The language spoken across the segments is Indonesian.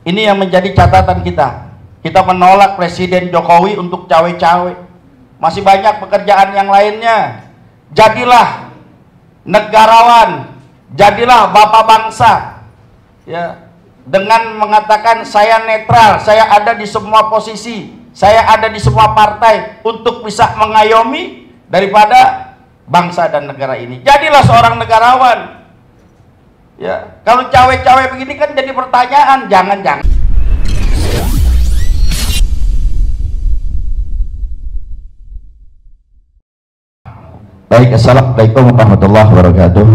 Ini yang menjadi catatan kita. Kita menolak Presiden Jokowi untuk cawe-cawe. Masih banyak pekerjaan yang lainnya. Jadilah negarawan, jadilah bapak bangsa, ya, dengan mengatakan saya netral, saya ada di semua posisi, saya ada di semua partai untuk bisa mengayomi daripada bangsa dan negara ini. Jadilah seorang negarawan. Ya, kalau cawe-cawe begini kan jadi pertanyaan, jangan-jangan. Baik, assalamualaikum warahmatullahi wabarakatuh.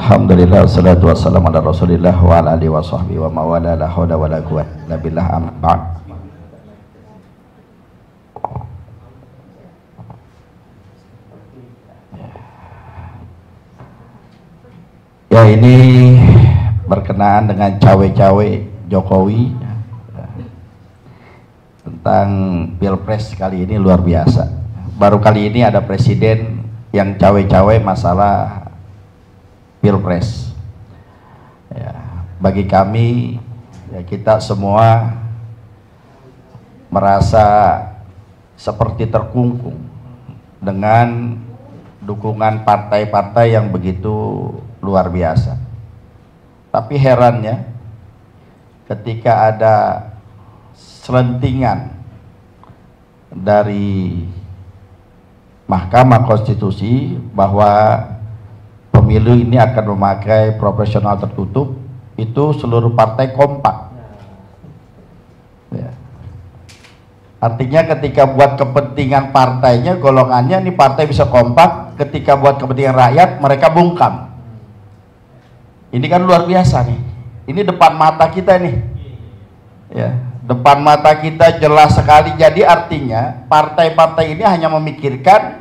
Alhamdulillah, wassalatu wassalamu ala rasulillah wa ala alihi wa sahbihi wa mawala, la hawla wa la quwwata illa billah, amma ba'd. Ya, ini berkenaan dengan cawe-cawe Jokowi tentang Pilpres kali ini luar biasa. Baru kali ini ada presiden yang cawe-cawe masalah Pilpres. Ya, bagi kami, ya, kita semua merasa seperti terkungkung dengan dukungan partai-partai yang begitu luar biasa. Tapi herannya, ketika ada selentingan dari Mahkamah Konstitusi bahwa pemilu ini akan memakai proporsional tertutup, itu seluruh partai kompak. Ya. Artinya ketika buat kepentingan partainya, golongannya, ini partai bisa kompak, ketika buat kepentingan rakyat mereka bungkam. Ini kan luar biasa nih. Ini depan mata kita nih. Ya, depan mata kita jelas sekali. Jadi artinya partai-partai ini hanya memikirkan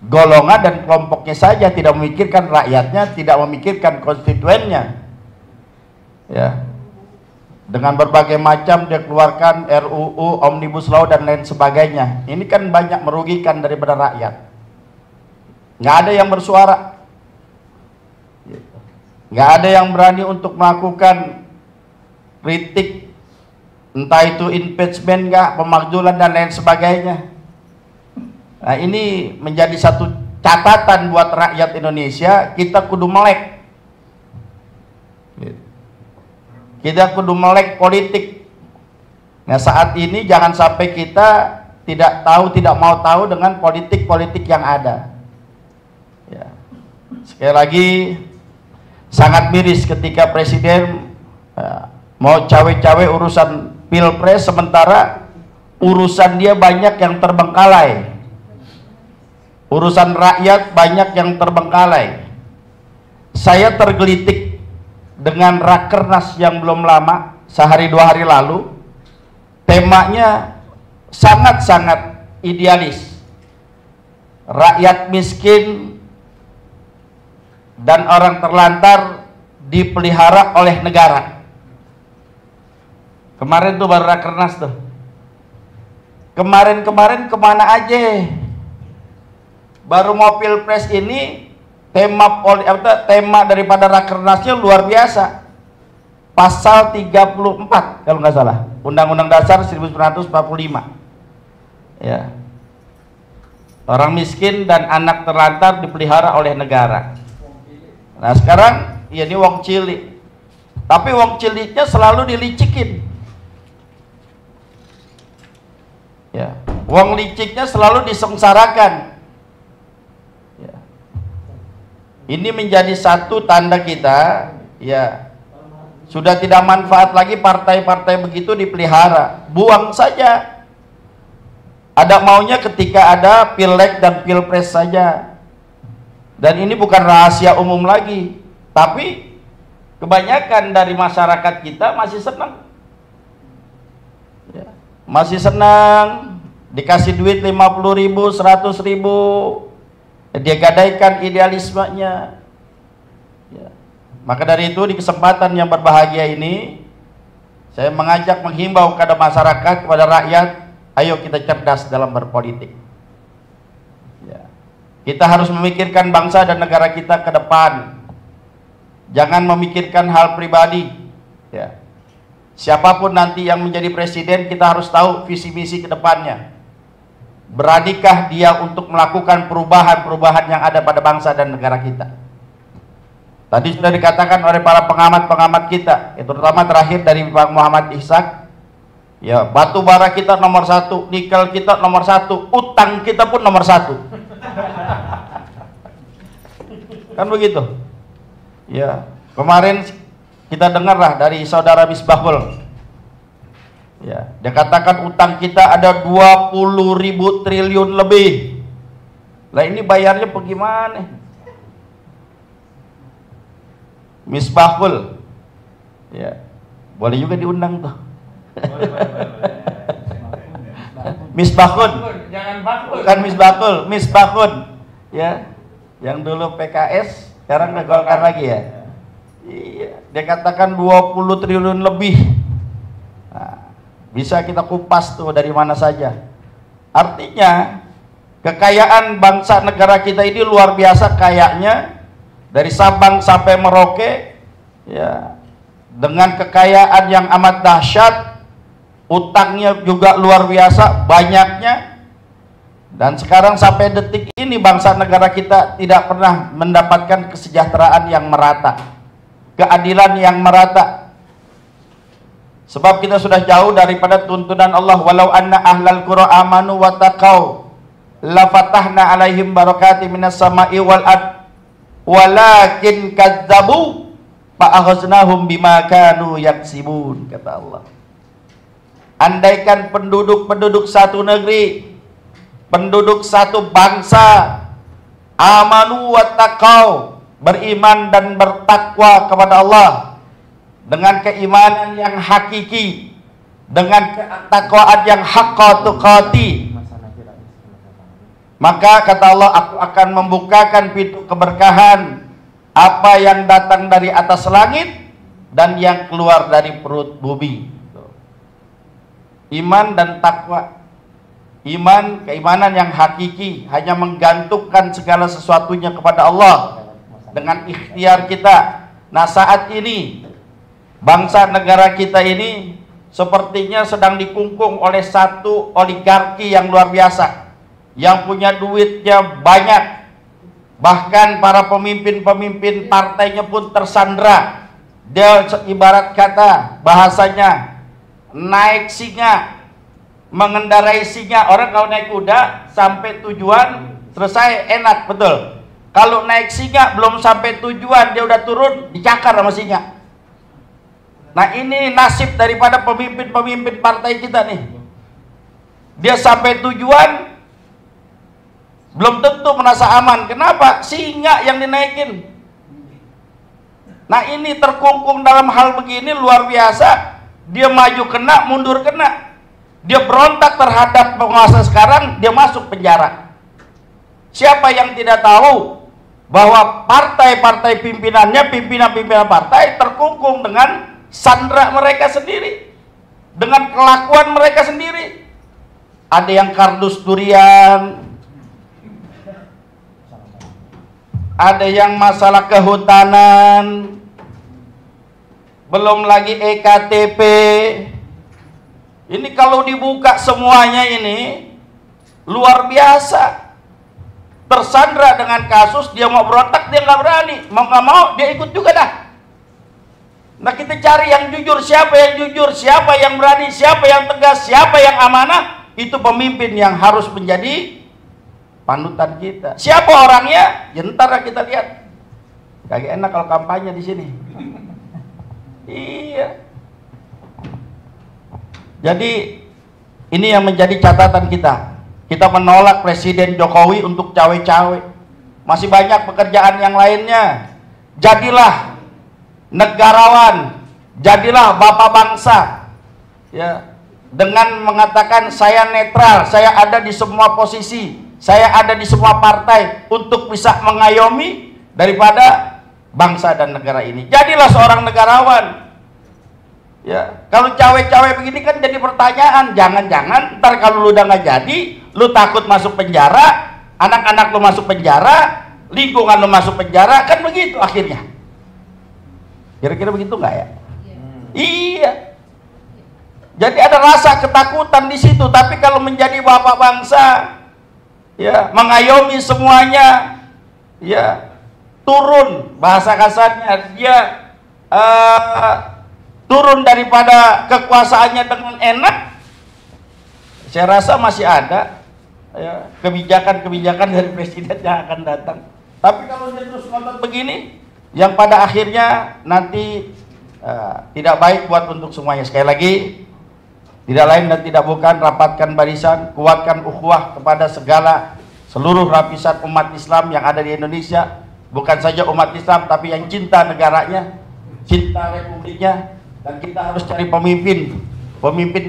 golongan dan kelompoknya saja, tidak memikirkan rakyatnya, tidak memikirkan konstituennya. Ya. Dengan berbagai macam dia keluarkan RUU, Omnibus Law dan lain sebagainya. Ini kan banyak merugikan daripada rakyat. Nggak ada yang bersuara. Nggak ada yang berani untuk melakukan kritik, entah itu impeachment nggak, pemakzulan dan lain sebagainya. Nah, ini menjadi satu catatan buat rakyat Indonesia. Kita kudu melek. Kita kudu melek politik. Nah, saat ini jangan sampai kita tidak tahu, tidak mau tahu dengan politik-politik yang ada. Ya. Sekali lagi, sangat miris ketika Presiden mau cawe-cawe urusan Pilpres, sementara urusan dia banyak yang terbengkalai. Urusan rakyat banyak yang terbengkalai. Saya tergelitik dengan Rakernas yang belum lama, sehari dua hari lalu. Temanya sangat-sangat idealis. Rakyat miskin dan orang terlantar dipelihara oleh negara. Kemarin tuh baru Rakernas tuh. Kemarin kemana aja? Baru mau Pilpres ini tema daripada Rakernasnya luar biasa. Pasal 34 kalau nggak salah, Undang-Undang Dasar 1945. Ya. Orang miskin dan anak terlantar dipelihara oleh negara. Nah, sekarang ya ini wong cilik. Tapi wong ciliknya selalu dilicikin. Ya, wong liciknya selalu disengsarakan. Ini menjadi satu tanda kita, ya, sudah tidak manfaat lagi partai-partai begitu dipelihara. Buang saja. Ada maunya ketika ada Pileg dan Pilpres saja. Dan ini bukan rahasia umum lagi. Tapi kebanyakan dari masyarakat kita masih senang. Ya, masih senang. Dikasih duit 50.000, 100.000. Dia gadaikan idealismenya. Ya. Maka dari itu di kesempatan yang berbahagia ini, saya mengajak, menghimbau kepada masyarakat, kepada rakyat, ayo kita cerdas dalam berpolitik. Ya. Kita harus memikirkan bangsa dan negara kita ke depan. Jangan memikirkan hal pribadi. Ya. Siapapun nanti yang menjadi presiden, kita harus tahu visi misi ke depannya. Beranikah dia untuk melakukan perubahan-perubahan yang ada pada bangsa dan negara kita? Tadi sudah dikatakan oleh para pengamat-pengamat kita, terutama terakhir dari Pak Muhammad Ishak, ya, batu bara kita nomor 1, nikel kita nomor 1, utang kita pun nomor 1. Kan begitu? Ya, kemarin kita dengarlah dari saudara Misbahul. Ya, dia katakan utang kita ada 20.000 triliun lebih. Lah ini bayarnya bagaimana? Misbahul. Ya, boleh juga diundang tuh. Misbahun, jangan bakul. Bukan Misbahul, Misbahun. Ya, yang dulu PKS, sekarang udah Golkar lagi ya. Iya, dia katakan 20 triliun lebih. Nah, bisa kita kupas tuh dari mana saja. Artinya kekayaan bangsa negara kita ini luar biasa kayanya, dari Sabang sampai Merauke, ya, dengan kekayaan yang amat dahsyat, utangnya juga luar biasa banyaknya, dan sekarang sampai detik ini bangsa negara kita tidak pernah mendapatkan kesejahteraan yang merata, keadilan yang merata. Sebab kita sudah jauh daripada tuntunan Allah, walau anna ahlal qura amanu wattaqau la fatahna alaihim barakati minas sama'i wal ard walakin kadzabu fa'akhaznahum bima kanu yaksibun, kata Allah. Andaikan penduduk-penduduk satu negeri, penduduk satu bangsa, amanu wattaqau, beriman dan bertakwa kepada Allah dengan keimanan yang hakiki, dengan ketakwaan yang haqqa tuqati, maka kata Allah, aku akan membukakan pintu keberkahan apa yang datang dari atas langit dan yang keluar dari perut bumi. Iman dan takwa, iman, keimanan yang hakiki, hanya menggantungkan segala sesuatunya kepada Allah dengan ikhtiar kita. Nah, saat ini bangsa negara kita ini sepertinya sedang dikungkung oleh satu oligarki yang luar biasa, yang punya duitnya banyak. Bahkan para pemimpin-pemimpin partainya pun tersandra. Dia ibarat kata bahasanya naik singa, mengendarai singa. Orang kalau naik kuda sampai tujuan selesai enak, betul. Kalau naik singa belum sampai tujuan, dia udah turun, dicakar sama singa. Nah, ini nasib daripada pemimpin-pemimpin partai kita nih. Dia sampai tujuan belum tentu merasa aman. Kenapa? Singa yang dinaikin. Nah, ini terkungkung dalam hal begini luar biasa. Dia maju kena, mundur kena. Dia berontak terhadap penguasa sekarang, dia masuk penjara. Siapa yang tidak tahu bahwa partai-partai pimpinannya, pimpinan-pimpinan partai terkungkung dengan sandra mereka sendiri, dengan kelakuan mereka sendiri. Ada yang kardus durian, ada yang masalah kehutanan, belum lagi EKTP. Ini kalau dibuka semuanya ini luar biasa. Tersandra dengan kasus, dia mau berontak, dia nggak berani, mau nggak mau dia ikut juga dah. Nah, kita cari yang jujur. Siapa yang jujur, siapa yang berani, siapa yang tegas, siapa yang amanah. Itu pemimpin yang harus menjadi panutan kita. Siapa orangnya? Ya ntar kita lihat. Kagak enak kalau kampanye di sini. Iya. Jadi ini yang menjadi catatan kita. Kita menolak Presiden Jokowi untuk cawe-cawe. Masih banyak pekerjaan yang lainnya. Jadilah negarawan, jadilah bapak bangsa. Ya, dengan mengatakan saya netral, saya ada di semua posisi, saya ada di semua partai untuk bisa mengayomi daripada bangsa dan negara ini. Jadilah seorang negarawan. Ya, kalau cawe-cawe begini kan jadi pertanyaan, jangan-jangan ntar kalau lu udah nggak jadi, lu takut masuk penjara, anak-anak lu masuk penjara, lingkungan lu masuk penjara, kan begitu akhirnya. Kira-kira begitu nggak ya? Iya. Jadi ada rasa ketakutan di situ. Tapi kalau menjadi bapak bangsa, ya, mengayomi semuanya, ya, turun bahasa kasarnya, dia turun daripada kekuasaannya dengan enak. Saya rasa masih ada, ya, kebijakan-kebijakan dari presiden yang akan datang. Tapi kalau dia terus ngotot begini, yang pada akhirnya nanti tidak baik buat untuk semuanya. Sekali lagi, tidak lain dan tidak bukan, rapatkan barisan, kuatkan ukhuwah kepada seluruh lapisan umat Islam yang ada di Indonesia. Bukan saja umat Islam, tapi yang cinta negaranya, cinta republiknya. Dan kita harus cari pemimpin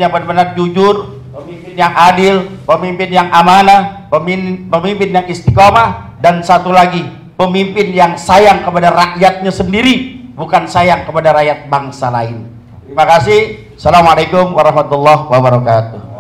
yang benar-benar jujur, pemimpin yang adil, pemimpin yang amanah, pemimpin yang istiqomah, dan satu lagi, pemimpin yang sayang kepada rakyatnya sendiri, bukan sayang kepada rakyat bangsa lain. Terima kasih. Assalamualaikum warahmatullahi wabarakatuh.